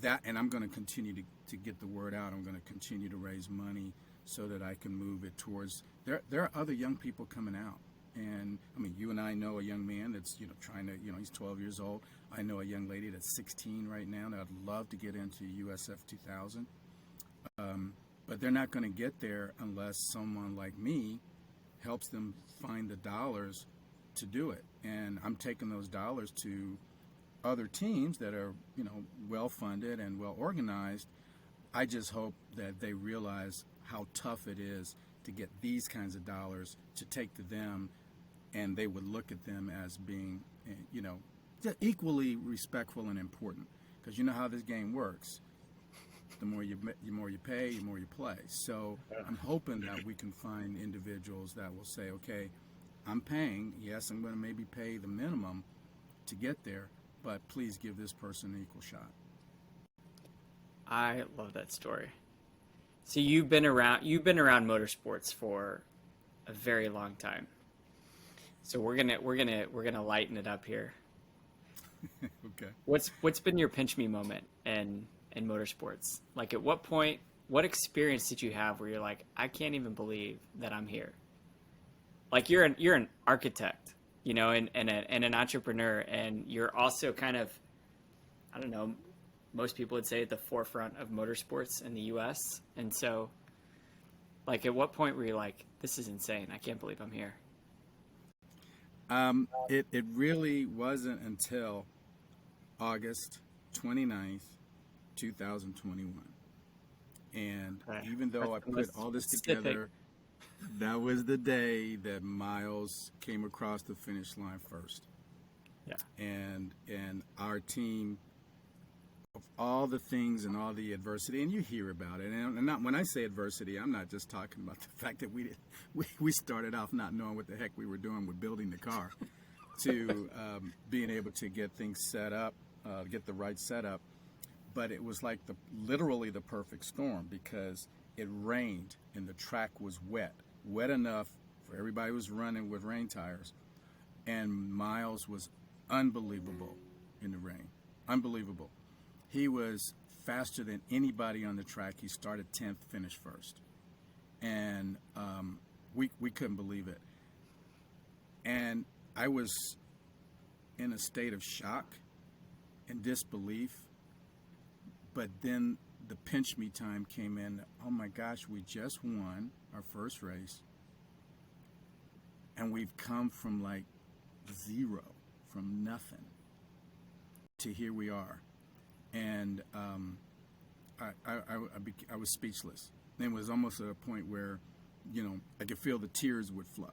that, and I'm going to continue to get the word out. I'm going to continue to raise money so that I can move it towards. There are other young people coming out. And I mean, you and I know a young man that's, trying to, he's 12 years old. I know a young lady that's 16 right now that I'd love to get into USF 2000. But they're not going to get there unless someone like me helps them find the dollars to do it. And I'm taking those dollars to other teams that are, well funded and well organized. I just hope that they realize how tough it is to get these kinds of dollars to take to them, and they would look at them as being, equally respectful and important. Because you know how this game works. The more you pay, the more you play. So I'm hoping that we can find individuals that will say, okay, I'm paying. Yes, I'm going to maybe pay the minimum to get there, but please give this person an equal shot. I love that story. So you've been around motorsports for a very long time. So we're gonna lighten it up here. Okay. What's been your pinch me moment in motorsports? Like, at what point, what experience did you have where you're like, I can't even believe that I'm here? Like, you're an architect, and an entrepreneur, and you're also kind of, I don't know, most people would say at the forefront of motorsports in the U.S. And so, like, at what point were you like, this is insane, I can't believe I'm here? It really wasn't until August 29th, 2021. And even though I put all this together, that was the day that Miles came across the finish line first. Yeah. And our team, of all the things and all the adversity, and you hear about it, and not, when I say adversity, I'm not just talking about the fact that we started off not knowing what the heck we were doing with building the car, to being able to get things set up, get the right setup. But it was like literally the perfect storm, because it rained and the track was wet enough for everybody who was running with rain tires, and Miles was unbelievable in the rain, unbelievable. He was faster than anybody on the track. He started 10th, finished first. And we couldn't believe it. And I was in a state of shock in disbelief. But then the pinch me time came in. Oh my gosh, we just won our first race. And we've come from like zero, from nothing, to here we are. And I was speechless. And it was almost at a point where, I could feel the tears would flow.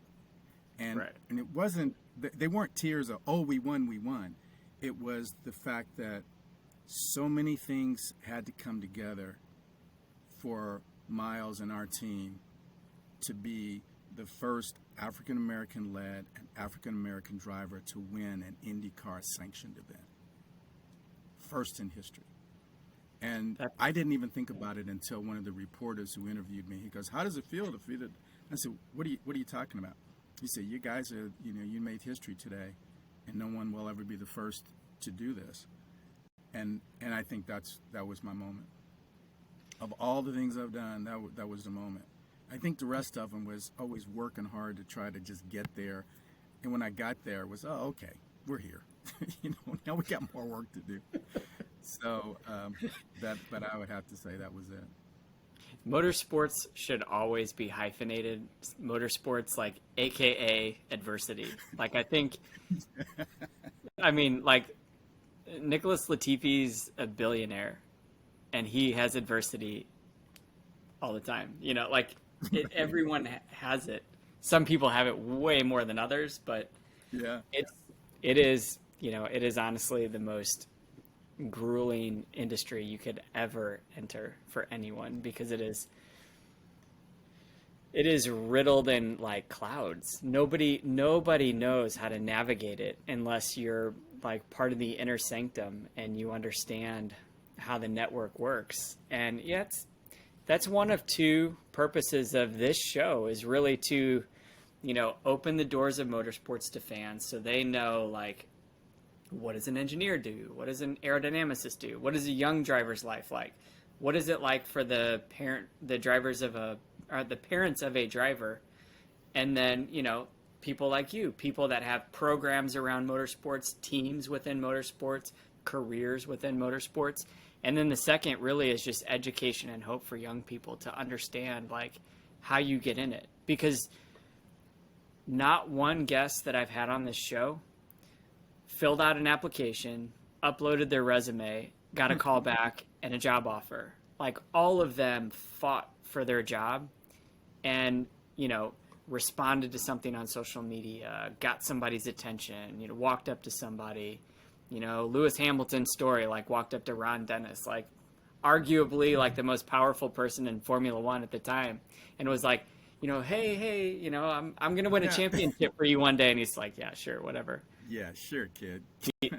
And Right. and it wasn't, they weren't tears of, oh, we won. It was the fact that so many things had to come together for Miles and our team to be the first African-American led and African-American driver to win an IndyCar sanctioned event. First in history. And I didn't even think about it until one of the reporters who interviewed me, he goes, how does it feel to feel it? I said, what are you talking about? He said, you guys are, you made history today, and no one will ever be the first to do this. And I think that was my moment. Of all the things I've done, that was the moment. I think the rest of them was always working hard to try to just get there. And when I got there, it was, oh, okay, we're here. Now we got more work to do. So, but I would have to say that was it. Motorsports should always be hyphenated. Motorsports, like, AKA adversity. Like, Nicholas Latifi's a billionaire, and he has adversity all the time. Everyone has it. Some people have it way more than others, but yeah, it is honestly the most grueling industry you could ever enter for anyone, because it is riddled in like clouds. Nobody knows how to navigate it unless you're like part of the inner sanctum and you understand how the network works. And that's one of two purposes of this show, is really to, open the doors of motorsports to fans so they know, like, what does an engineer do? What does an aerodynamicist do? What is a young driver's life like? What is it like for the parents of a driver? And then, people like you, people that have programs around motorsports, teams within motorsports, careers within motorsports. And then the second really is just education and hope for young people to understand, like, how you get in it. Because not one guest that I've had on this show filled out an application, uploaded their resume, got a call back and a job offer. Like, all of them fought for their job and, responded to something on social media, got somebody's attention, walked up to somebody. Lewis Hamilton's story, like, walked up to Ron Dennis, like, arguably like the most powerful person in Formula One at the time, and was like, hey, I'm going to win a championship for you one day. And he's like, yeah, sure, whatever. Yeah, sure, kid.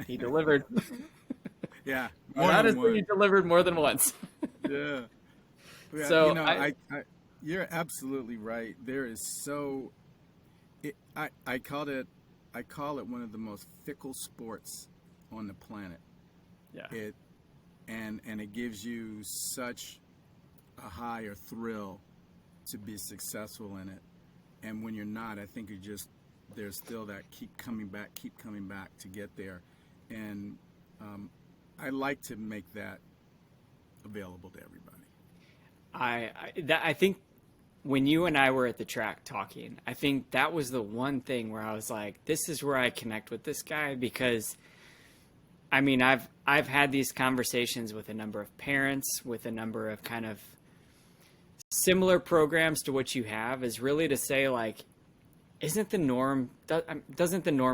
He delivered. Yeah. Honestly, he delivered more than once. Yeah. So you're absolutely right. There is I call it one of the most fickle sports on the planet. Yeah. And it gives you such a high or thrill to be successful in it. And when you're not, I think there's still that keep coming back to get there. And I like to make that available to everybody. I think when you and I were at the track talking, I think that was the one thing where I was like, this is where I connect with this guy, because I've had these conversations with a number of parents, with a number of kind of similar programs to what you have, is really to say, like, doesn't the norm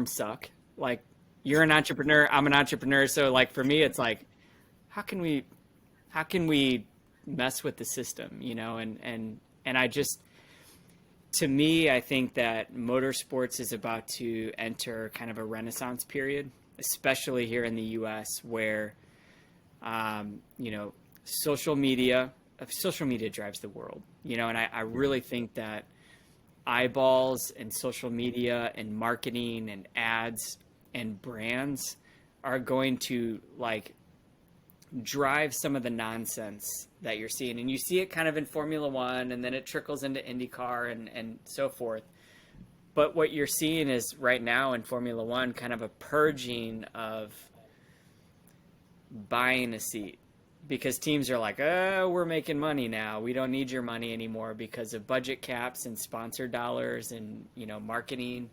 suck? Like, you're an entrepreneur, I'm an entrepreneur. So, like, for me, it's like, how can we mess with the system, and I just, to me, I think that motorsports is about to enter kind of a renaissance period, especially here in the US, where, social media drives the world, and I really think that eyeballs and social media and marketing and ads and brands are going to, like, drive some of the nonsense that you're seeing. And you see it kind of in Formula One, and then it trickles into IndyCar and so forth. But what you're seeing is right now in Formula One, kind of a purging of buying a seat, because teams are like, oh, we're making money now. We don't need your money anymore because of budget caps and sponsor dollars and, marketing.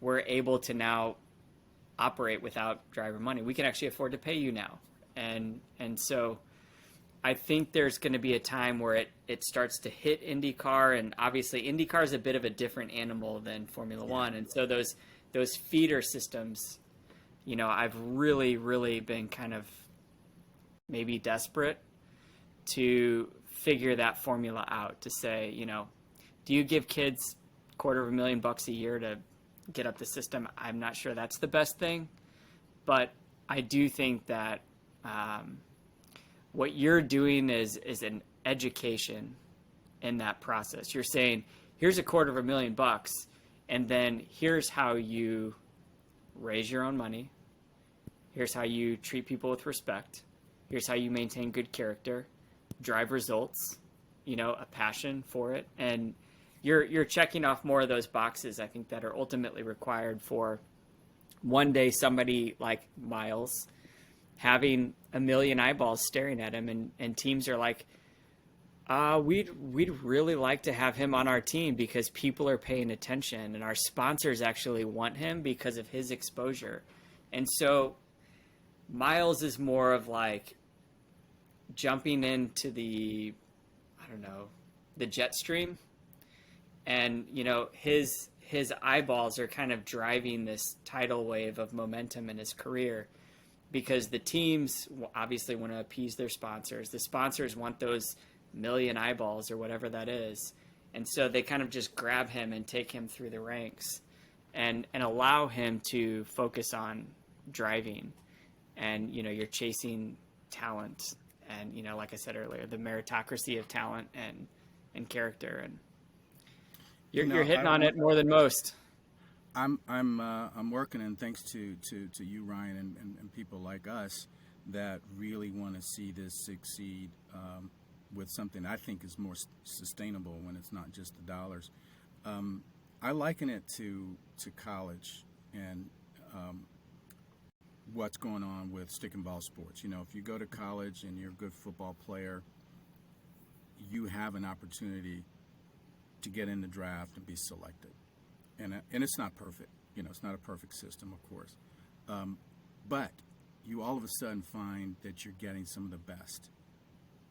We're able to now operate without driver money. We can actually afford to pay you now. And so I think there's going to be a time where it starts to hit IndyCar, and obviously IndyCar is a bit of a different animal than Formula One. And so those feeder systems, I've really, really been kind of maybe desperate to figure that formula out, to say, do you give kids $250,000 a year to get up the system? I'm not sure that's the best thing, but I do think that what you're doing is an education in that process. You're saying, here's $250,000, and then here's how you raise your own money. Here's how you treat people with respect. Here's how you maintain good character, drive results, a passion for it. And you're checking off more of those boxes, I think, that are ultimately required for one day somebody like Miles having 1 million eyeballs staring at him, and teams are like, we'd really like to have him on our team because people are paying attention and our sponsors actually want him because of his exposure. And so Miles is more of like jumping into the jet stream, and his eyeballs are kind of driving this tidal wave of momentum in his career, because the teams obviously want to appease their sponsors. The sponsors want those 1 million eyeballs or whatever that is, and so they kind of just grab him and take him through the ranks and allow him to focus on driving. And you're chasing talent, and like I said earlier, the meritocracy of talent and character, and you're hitting on it more than most. I'm working, and thanks to you, Ryan, and people like us that really want to see this succeed with something I think is more sustainable when it's not just the dollars. I liken it to college and what's going on with stick and ball sports. If you go to college and you're a good football player, you have an opportunity to get in the draft and be selected. And it's not perfect. It's not a perfect system, of course. But you all of a sudden find that you're getting some of the best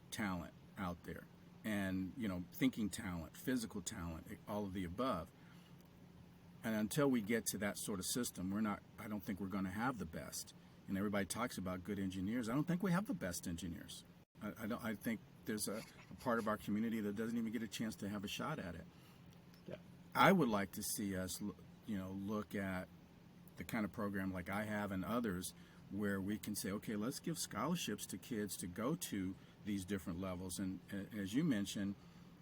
talent out there. And, thinking talent, physical talent, all of the above. And until we get to that sort of system, I don't think we're going to have the best. And everybody talks about good engineers. I don't think we have the best engineers. I think there's a part of our community that doesn't even get a chance to have a shot at it. Yeah. I would like to see us, look at the kind of program like I have and others, where we can say, okay, let's give scholarships to kids to go to these different levels. And as you mentioned,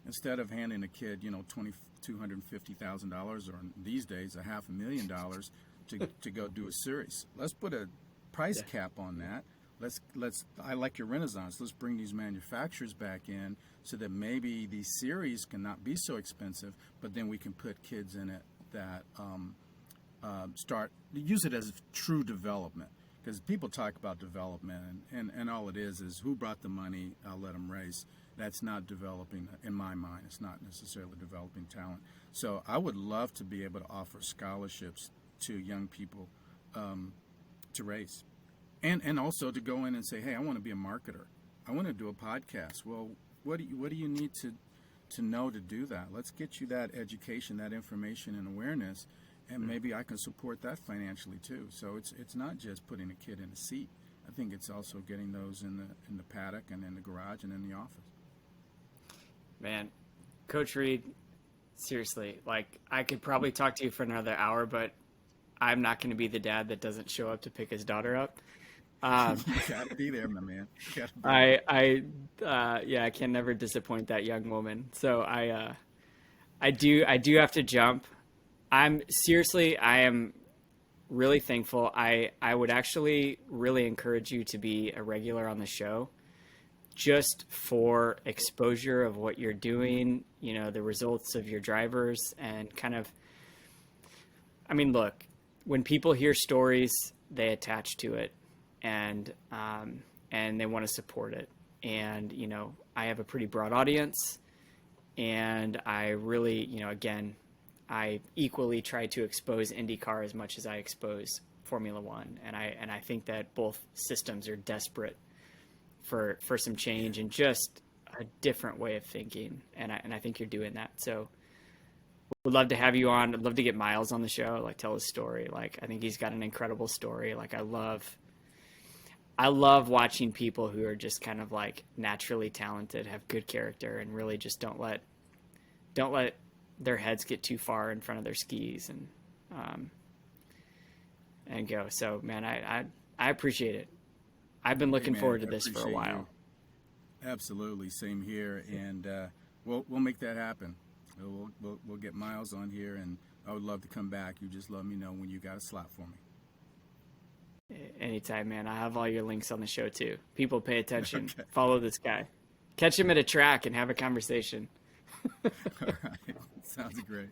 instead of handing a kid, $250,000, or these days $500,000 to go do a series, let's put a price cap on that. I like your Renaissance. Let's bring these manufacturers back in so that maybe these series can not be so expensive, but then we can put kids in it that use it as true development. Because people talk about development, and all it is who brought the money, I'll let them race. That's not developing, in my mind. It's not necessarily developing talent. So I would love to be able to offer scholarships to young people to race. And also to go in and say, hey, I want to be a marketer. I want to do a podcast. Well, what do you need to know to do that? Let's get you that education, that information and awareness, and maybe I can support that financially too. So it's not just putting a kid in a seat. I think it's also getting those in the paddock and in the garage and in the office. Man, Coach Reid, seriously, I could probably talk to you for another hour, but I'm not going to be the dad that doesn't show up to pick his daughter up. You gotta be there, my man. I can never disappoint that young woman. So I do have to jump. I am really thankful. I would actually really encourage you to be a regular on the show, just for exposure of what you're doing, the results of your drivers, and kind of, look, when people hear stories, they attach to it. And and they want to support it. And, you know, I have a pretty broad audience, and I really, you know, again, I equally try to expose IndyCar as much as I expose Formula One. And I think that both systems are desperate for some change and just a different way of thinking. And I think you're doing that. So would love to have you on. I'd love to get Miles on the show, like tell his story. Like, I think he's got an incredible story. Like, I love watching people who are just kind of like naturally talented, have good character, and really just don't let their heads get too far in front of their skis and go. So, man, I appreciate it. I've been looking forward to this for a while. You. Absolutely, same here, and we'll make that happen. We'll get Miles on here, and I would love to come back. You just let me know when you got a slot for me. Anytime, man. I have all your links on the show too. People pay attention. Okay. Follow this guy. Catch him at a track and have a conversation. All right. Sounds great.